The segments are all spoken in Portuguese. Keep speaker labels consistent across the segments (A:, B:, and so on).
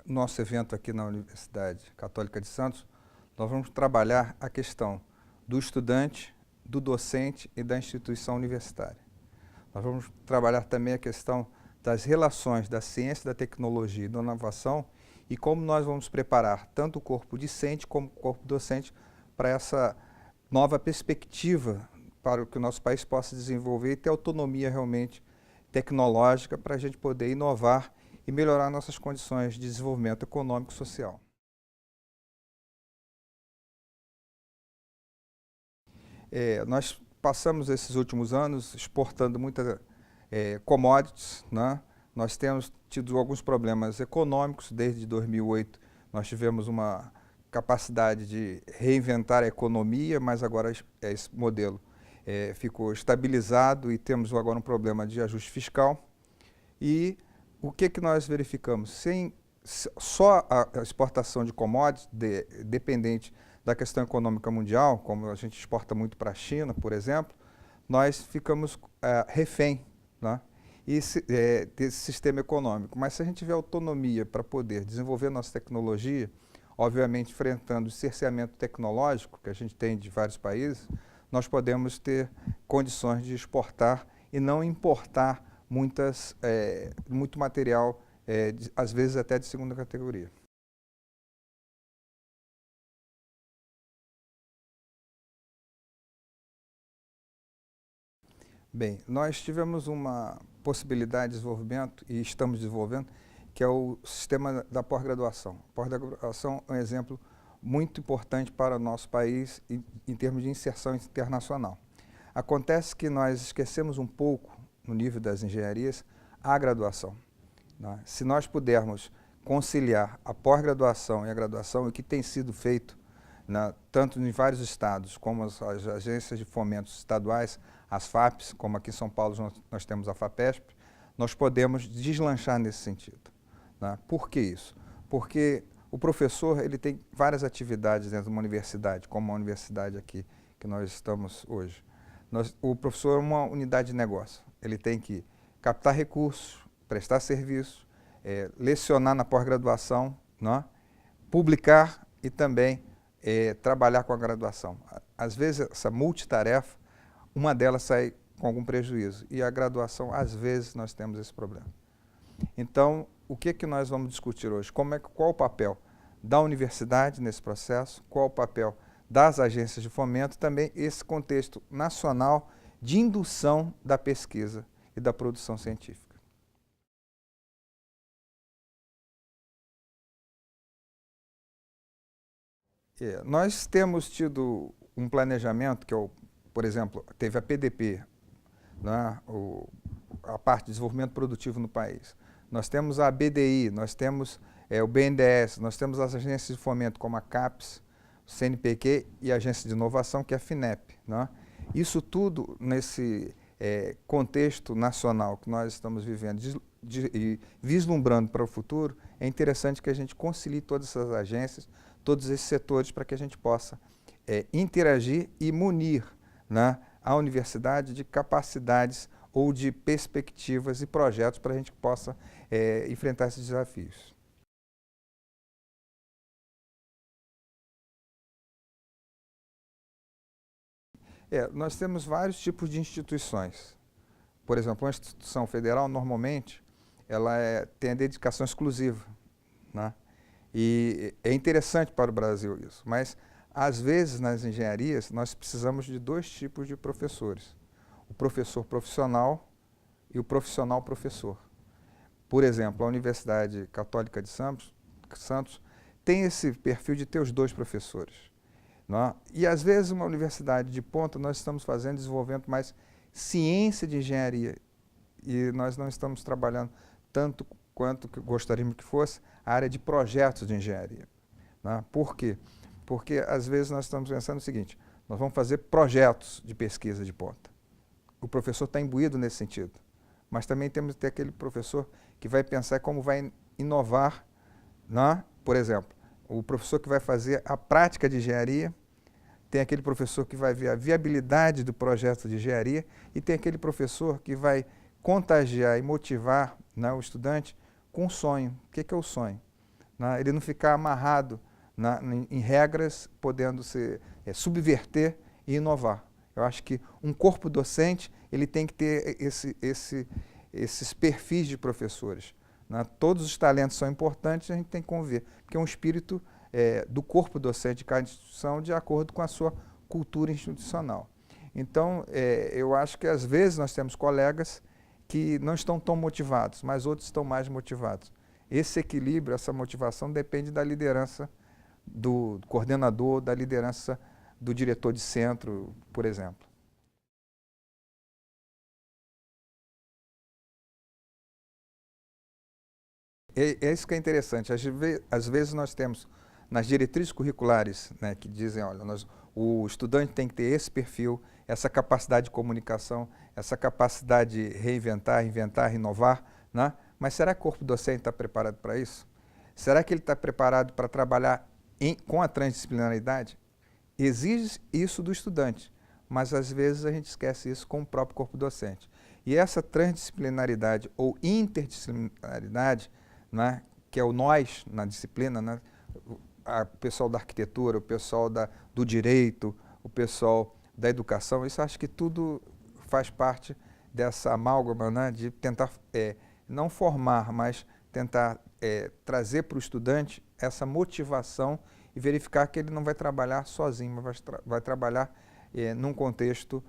A: nosso evento aqui na Universidade Católica de Santos, nós vamos trabalhar a questão do estudante, do docente e da instituição universitária. Nós vamos trabalhar também a questão das relações da ciência, da tecnologia e da inovação e como nós vamos preparar tanto o corpo discente como o corpo docente para essa nova perspectiva para que o nosso país possa desenvolver e ter autonomia realmente tecnológica para a gente poder inovar e melhorar nossas condições de desenvolvimento econômico e social. Nós passamos esses últimos anos exportando muitas commodities, né? Nós temos tido alguns problemas econômicos. Desde 2008 nós tivemos uma capacidade de reinventar a economia, mas agora esse modelo ficou estabilizado e temos agora um problema de ajuste fiscal. E o que nós verificamos? Só a exportação de commodities dependente da questão econômica mundial, como a gente exporta muito para a China, por exemplo, nós ficamos refém, né, desse sistema econômico. Mas se a gente tiver autonomia para poder desenvolver nossa tecnologia, obviamente enfrentando o cerceamento tecnológico que a gente tem de vários países, nós podemos ter condições de exportar e não importar muito material, às vezes até de segunda categoria. Bem, nós tivemos uma possibilidade de desenvolvimento, e estamos desenvolvendo, que é o sistema da pós-graduação. A pós-graduação é um exemplo muito importante para o nosso país em termos de inserção internacional. Acontece que nós esquecemos um pouco, no nível das engenharias, a graduação, né? Se nós pudermos conciliar a pós-graduação e a graduação, o que tem sido feito, tanto em vários estados, como as agências de fomento estaduais, as FAPs, como aqui em São Paulo nós temos a FAPESP, nós podemos deslanchar nesse sentido, né? Por que isso? Porque o professor ele tem várias atividades dentro de uma universidade, como a universidade aqui que nós estamos hoje. O professor é uma unidade de negócio, ele tem que captar recursos, prestar serviço, lecionar na pós-graduação, né? Publicar e também trabalhar com a graduação. Às vezes essa multitarefa, uma delas sai com algum prejuízo e a graduação, às vezes, nós temos esse problema. Então, o que nós vamos discutir hoje? Qual o papel da universidade nesse processo, qual o papel das agências de fomento, também esse contexto nacional de indução da pesquisa e da produção científica. Nós temos tido um planejamento que por exemplo, teve a PDP, né, a parte de desenvolvimento produtivo no país. Nós temos a BDI, nós temos o BNDES, nós temos as agências de fomento como a CAPES, o CNPq e a agência de inovação, que é a FINEP, né? Isso tudo nesse contexto nacional que nós estamos vivendo e vislumbrando para o futuro, é interessante que a gente concilie todas essas agências, todos esses setores, para que a gente possa interagir e munir, né, a universidade de capacidades ou de perspectivas e projetos para a gente possa enfrentar esses desafios. Nós temos vários tipos de instituições. Por exemplo, uma instituição federal, normalmente, ela tem a dedicação exclusiva, né? E é interessante para o Brasil isso, mas às vezes nas engenharias nós precisamos de dois tipos de professores: o professor profissional e o profissional professor. Por exemplo, a Universidade Católica de Santos tem esse perfil de ter os dois professores, né? E às vezes uma universidade de ponta nós estamos desenvolvendo mais ciência de engenharia e nós não estamos trabalhando tanto quanto gostaríamos que fosse a área de projetos de engenharia, né? Por quê? Porque às vezes nós estamos pensando o seguinte: nós vamos fazer projetos de pesquisa de ponta. O professor está imbuído nesse sentido, mas também temos que ter aquele professor que vai pensar como vai inovar, né? Por exemplo, o professor que vai fazer a prática de engenharia, tem aquele professor que vai ver a viabilidade do projeto de engenharia e tem aquele professor que vai contagiar e motivar, né, o estudante com um sonho. O que é o sonho? né? Ele não ficar amarrado em regras, podendo subverter e inovar. Eu acho que um corpo docente ele tem que ter esses perfis de professores, né? Todos os talentos são importantes, a gente tem que conviver, porque é um espírito do corpo docente de cada instituição de acordo com a sua cultura institucional. Então, eu acho que às vezes nós temos colegas que não estão tão motivados, mas outros estão mais motivados. Esse equilíbrio, essa motivação depende da liderança do coordenador, da liderança do diretor de centro, por exemplo. É isso que é interessante. Às vezes nós temos nas diretrizes curriculares, né, que dizem, olha, o estudante tem que ter esse perfil, essa capacidade de comunicação, essa capacidade de reinventar, inventar, inovar, né? Mas será que o corpo docente está preparado para isso? Será que ele está preparado para trabalhar com a transdisciplinaridade? Exige isso do estudante, mas às vezes a gente esquece isso com o próprio corpo docente. E essa transdisciplinaridade ou interdisciplinaridade, né, que é o nós na disciplina, né, o pessoal da arquitetura, o pessoal do direito, o pessoal da educação, isso acho que tudo faz parte dessa amálgama, né, de tentar não formar, mas tentar trazer para o estudante essa motivação e verificar que ele não vai trabalhar sozinho, mas vai trabalhar num contexto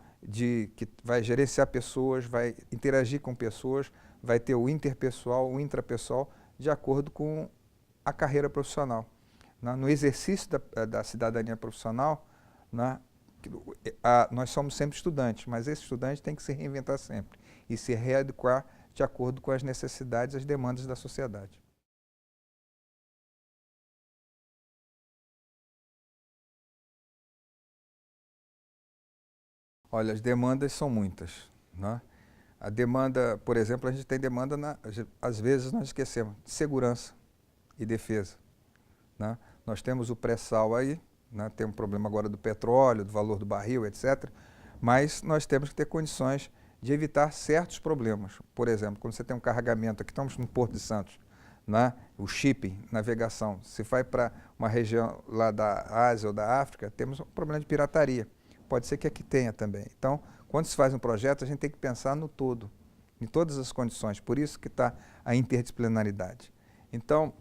A: que vai gerenciar pessoas, vai interagir com pessoas, vai ter o interpessoal, o intrapessoal, de acordo com a carreira profissional. No exercício da cidadania profissional, né, nós somos sempre estudantes, mas esse estudante tem que se reinventar sempre e se readequar de acordo com as necessidades e as demandas da sociedade. Olha, as demandas são muitas, né? A demanda, por exemplo, a gente tem demanda, às vezes nós esquecemos, de segurança e defesa, né? Nós temos o pré-sal aí, né? Tem um problema agora do petróleo, do valor do barril, etc. Mas nós temos que ter condições de evitar certos problemas. Por exemplo, quando você tem um carregamento, aqui estamos no Porto de Santos, né? O shipping, navegação, se vai para uma região lá da Ásia ou da África, temos um problema de pirataria. Pode ser que aqui tenha também. Então, quando se faz um projeto, a gente tem que pensar no todo, em todas as condições. Por isso que está a interdisciplinaridade. Então,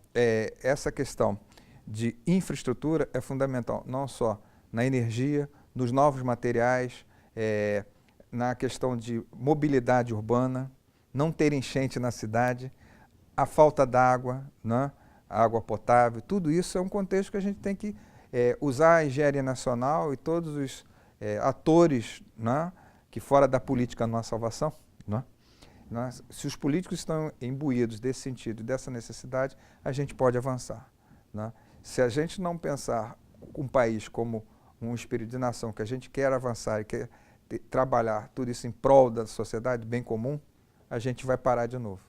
A: essa questão de infraestrutura é fundamental, não só na energia, nos novos materiais, na questão de mobilidade urbana, não ter enchente na cidade, a falta d'água, né? A água potável, tudo isso é um contexto que a gente tem que usar a engenharia nacional e todos os atores, né, que fora da política não há salvação, né? Se os políticos estão imbuídos desse sentido, dessa necessidade, a gente pode avançar, né? Se a gente não pensar um país como um espírito de nação, que a gente quer avançar e quer trabalhar tudo isso em prol da sociedade, bem comum, a gente vai parar de novo.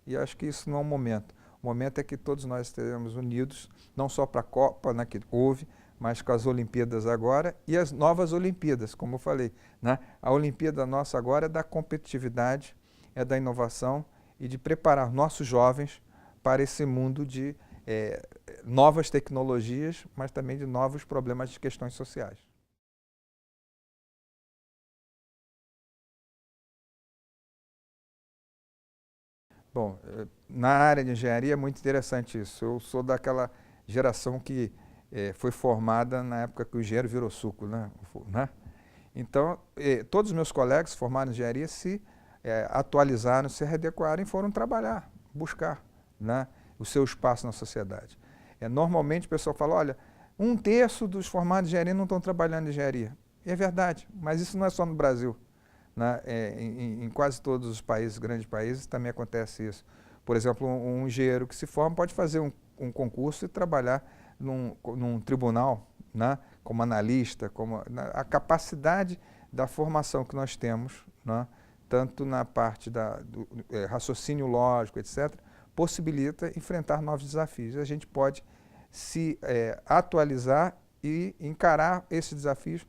A: E acho que isso não é um momento. O momento é que todos nós estejamos unidos, não só para a Copa, né, que houve, mas com as Olimpíadas agora e as novas Olimpíadas, como eu falei, né? A Olimpíada nossa agora é da competitividade, é da inovação e de preparar nossos jovens para esse mundo de novas tecnologias, mas também de novos problemas de questões sociais. Bom, na área de engenharia é muito interessante isso. Eu sou daquela geração que foi formada na época que o engenheiro virou suco, né? Então, todos os meus colegas formados em engenharia se atualizaram, se readequaram e foram trabalhar, buscar, né, o seu espaço na sociedade. Normalmente o pessoal fala, olha, 1/3 dos formados em engenharia não estão trabalhando em engenharia. E é verdade, mas isso não é só no Brasil, né? Em quase todos os países, grandes países, também acontece isso. Por exemplo, um engenheiro que se forma pode fazer um concurso e trabalhar num tribunal, né, como analista, a capacidade da formação que nós temos, né, tanto na parte do raciocínio lógico, etc., possibilita enfrentar novos desafios. A gente pode se atualizar e encarar esses desafios,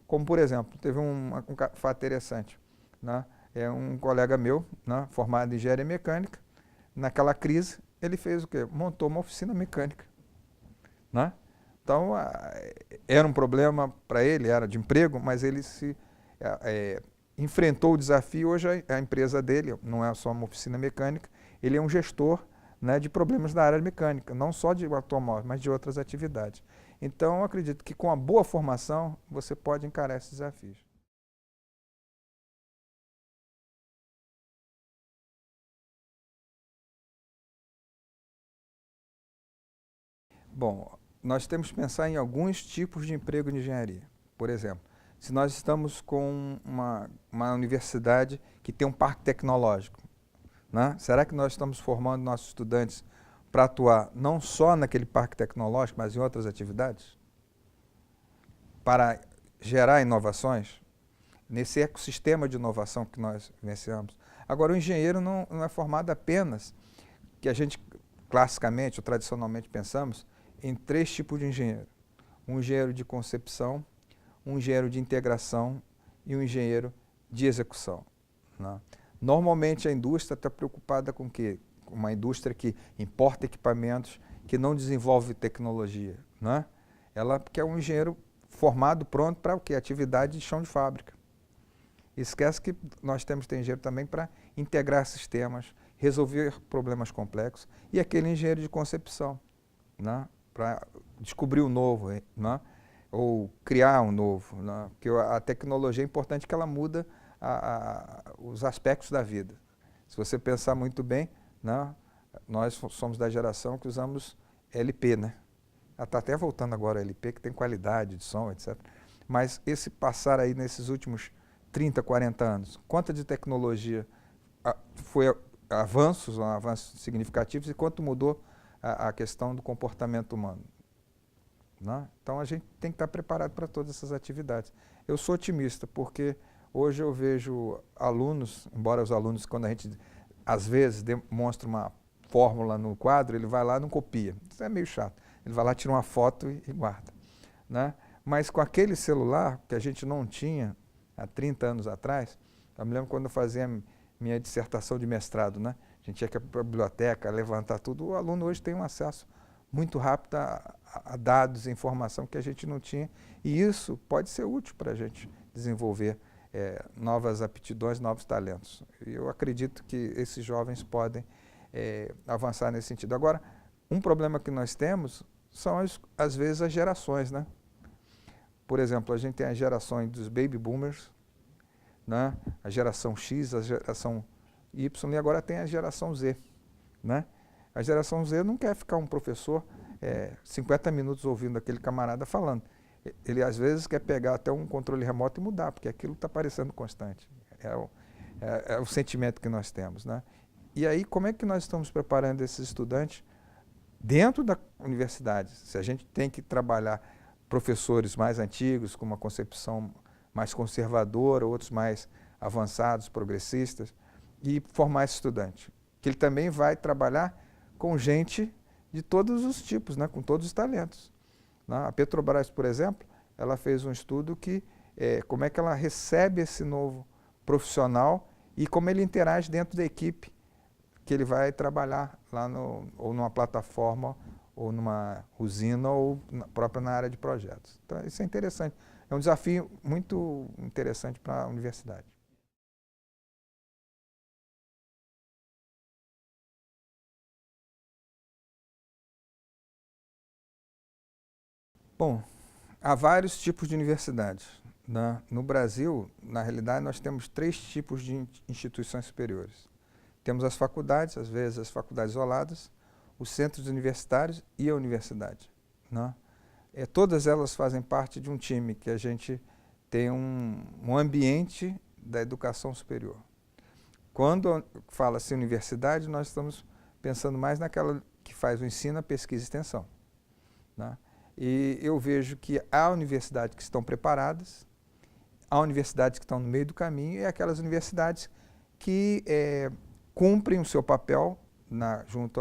A: como, por exemplo, teve um fato interessante, né, um colega meu, né, formado em engenharia mecânica, naquela crise, ele fez o quê? Montou uma oficina mecânica, né? Então, era um problema para ele, era de emprego, mas ele enfrentou o desafio. Hoje a empresa dele não é só uma oficina mecânica, ele é um gestor, né, de problemas da área mecânica, não só de automóvel, mas de outras atividades. Então, eu acredito que com a boa formação, você pode encarar esses desafios. Bom, nós temos que pensar em alguns tipos de emprego de engenharia. Por exemplo, se nós estamos com uma universidade que tem um parque tecnológico, né? Será que nós estamos formando nossos estudantes para atuar não só naquele parque tecnológico, mas em outras atividades? Para gerar inovações? Nesse ecossistema de inovação que nós vivenciamos. Agora, o engenheiro não é formado apenas, que a gente classicamente ou tradicionalmente pensamos, em três tipos de engenheiro. Um engenheiro de concepção, um engenheiro de integração e um engenheiro de execução, né? Normalmente a indústria está preocupada com o quê? Uma indústria que importa equipamentos, que não desenvolve tecnologia, né? Ela quer um engenheiro formado, pronto para o quê? Atividade de chão de fábrica. Esquece que nós temos que ter engenheiro também para integrar sistemas, resolver problemas complexos, e aquele engenheiro de concepção, né? Para descobrir o novo, né? Ou criar um novo, né? Porque a tecnologia é importante que ela muda os aspectos da vida. Se você pensar muito bem, né? Nós somos da geração que usamos LP, né? Ela está até voltando agora a LP, que tem qualidade de som, etc. Mas esse passar aí nesses últimos 30, 40 anos, quanta de tecnologia foi avanços significativos, e quanto mudou a questão do comportamento humano, né? Então a gente tem que estar preparado para todas essas atividades. Eu sou otimista, porque hoje eu vejo alunos, embora os alunos, quando a gente às vezes demonstra uma fórmula no quadro, ele vai lá e não copia. Isso é meio chato. Ele vai lá, tira uma foto e guarda, né? Mas com aquele celular que a gente não tinha há 30 anos atrás, eu me lembro quando eu fazia minha dissertação de mestrado, né? A gente tinha que ir para a biblioteca, levantar tudo. O aluno hoje tem um acesso muito rápido a dados e informação que a gente não tinha, e isso pode ser útil para a gente desenvolver novas aptidões, novos talentos. E eu acredito que esses jovens podem avançar nesse sentido. Agora, um problema que nós temos são, às vezes, as gerações, né? Por exemplo, a gente tem as gerações dos baby boomers, né? A geração X, a geração Y, e agora tem a geração Z, né? A geração Z não quer ficar um professor 50 minutos ouvindo aquele camarada falando. Ele, às vezes, quer pegar até um controle remoto e mudar, porque aquilo está parecendo constante. É o sentimento que nós temos, né? E aí, como é que nós estamos preparando esses estudantes dentro da universidade? Se a gente tem que trabalhar professores mais antigos, com uma concepção mais conservadora, outros mais avançados, progressistas, e formar esse estudante, que ele também vai trabalhar com gente de todos os tipos, né? Com todos os talentos, né? A Petrobras, por exemplo, ela fez um estudo que como é que ela recebe esse novo profissional e como ele interage dentro da equipe que ele vai trabalhar lá ou numa plataforma, ou numa usina, ou própria na área de projetos. Então, isso é interessante. É um desafio muito interessante para a universidade. Bom, há vários tipos de universidades, né? No Brasil, na realidade, nós temos três tipos de instituições superiores. Temos as faculdades, às vezes as faculdades isoladas, os centros universitários e a universidade, né? Todas elas fazem parte de um time que a gente tem um ambiente da educação superior. Quando fala-se universidade, nós estamos pensando mais naquela que faz o ensino, a pesquisa e extensão, né? E eu vejo que há universidades que estão preparadas, há universidades que estão no meio do caminho, e aquelas universidades que cumprem o seu papel junto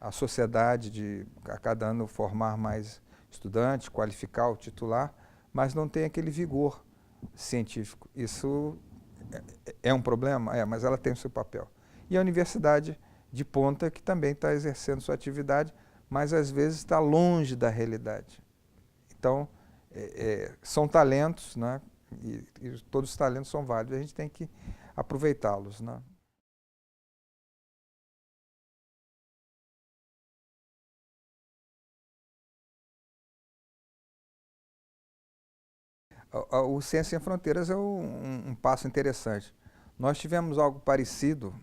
A: à sociedade, de a cada ano formar mais estudantes, qualificar o titular, mas não tem aquele vigor científico. Isso é um problema? Mas ela tem o seu papel. E a universidade de ponta que também está exercendo sua atividade, mas às vezes está longe da realidade. Então, são talentos, né? E todos os talentos são válidos, a gente tem que aproveitá-los, né? O Ciência Sem Fronteiras é um passo interessante. Nós tivemos algo parecido,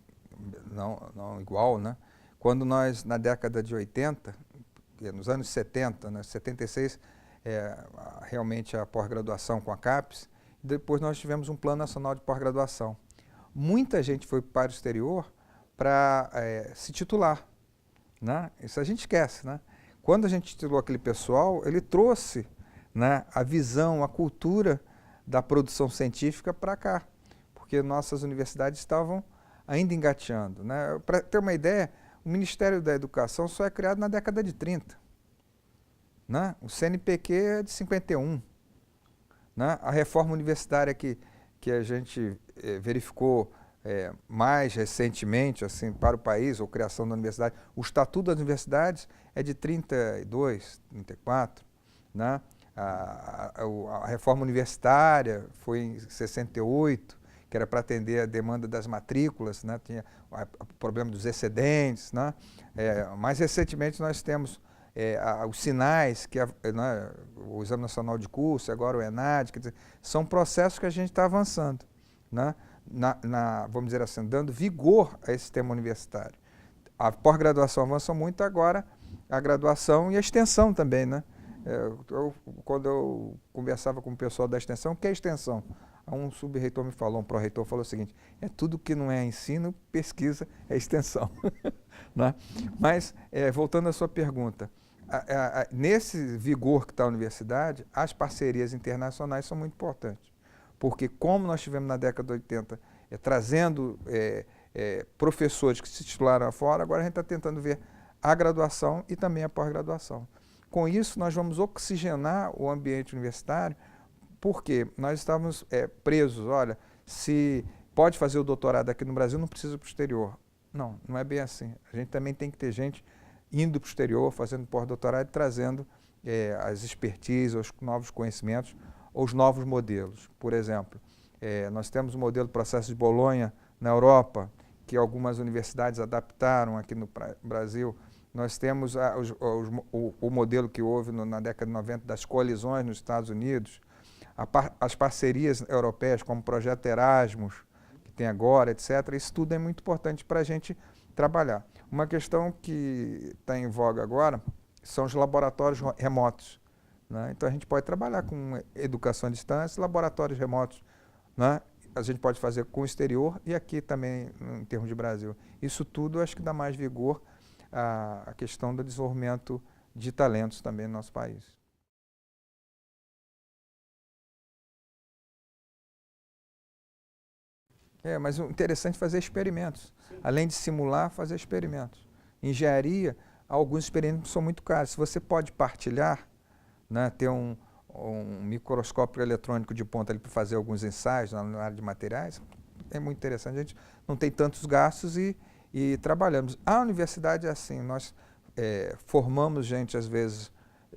A: não igual, né? Quando nós, na década de 80, nos anos 70, né, 76, realmente a pós-graduação com a CAPES, depois nós tivemos um Plano Nacional de Pós-Graduação. Muita gente foi para o exterior para se titular, né? Isso a gente esquece, né? Quando a gente titulou aquele pessoal, ele trouxe, né, a visão, a cultura da produção científica para cá, porque nossas universidades estavam ainda engateando, né? Para ter uma ideia, o Ministério da Educação só é criado na década de 30. Né? O CNPq é de 51. Né? A reforma universitária que a gente verificou mais recentemente assim, para o país, ou criação da universidade, o Estatuto das Universidades é de 32, 34. Né? A reforma universitária foi em 68, que era para atender a demanda das matrículas, né? Tinha o problema dos excedentes. Né? Mais recentemente nós temos os sinais, né, o Exame Nacional de Curso, agora o ENAD, quer dizer, são processos que a gente está avançando, né? Vamos dizer assim, dando vigor a esse sistema universitário. A pós-graduação avança muito, agora a graduação e a extensão também, né? Quando eu conversava com o pessoal da extensão, o que é extensão? Um sub-reitor me falou, um pró-reitor falou o seguinte: é tudo que não é ensino, pesquisa, é extensão. Né? Mas, voltando à sua pergunta, nesse vigor que está a universidade, as parcerias internacionais são muito importantes, porque como nós tivemos na década de 80, trazendo professores que se titularam fora, agora a gente está tentando ver a graduação e também a pós-graduação. Com isso, nós vamos oxigenar o ambiente universitário, porque nós estávamos presos. Olha, se pode fazer o doutorado aqui no Brasil, não precisa ir para o exterior. Não, não é bem assim. A gente também tem que ter gente indo para o exterior, fazendo pós-doutorado e trazendo as expertises, os novos conhecimentos, os novos modelos. Por exemplo, nós temos o modelo do processo de Bolonha na Europa, que algumas universidades adaptaram aqui no Brasil. Nós temos o modelo que houve na década de 90 das coalizões nos Estados Unidos, as parcerias europeias, como o projeto Erasmus, que tem agora, etc. Isso tudo é muito importante para a gente trabalhar. Uma questão que está em voga agora são os laboratórios remotos. Né? Então, a gente pode trabalhar com educação à distância, laboratórios remotos. Né? A gente pode fazer com o exterior e aqui também, em termos de Brasil. Isso tudo, acho que dá mais vigor à questão do desenvolvimento de talentos também no nosso país. Mas o interessante é fazer experimentos. Sim. Além de simular, fazer experimentos. Em engenharia, alguns experimentos são muito caros. Se você pode partilhar, né, ter um microscópio eletrônico de ponta para fazer alguns ensaios na área de materiais, é muito interessante. A gente não tem tantos gastos e trabalhamos. A universidade é assim, nós formamos gente, às vezes,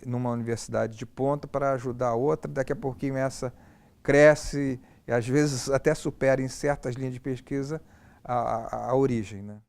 A: numa universidade de ponta para ajudar a outra, daqui a pouquinho essa cresce e às vezes até supera em certas linhas de pesquisa a origem. Né?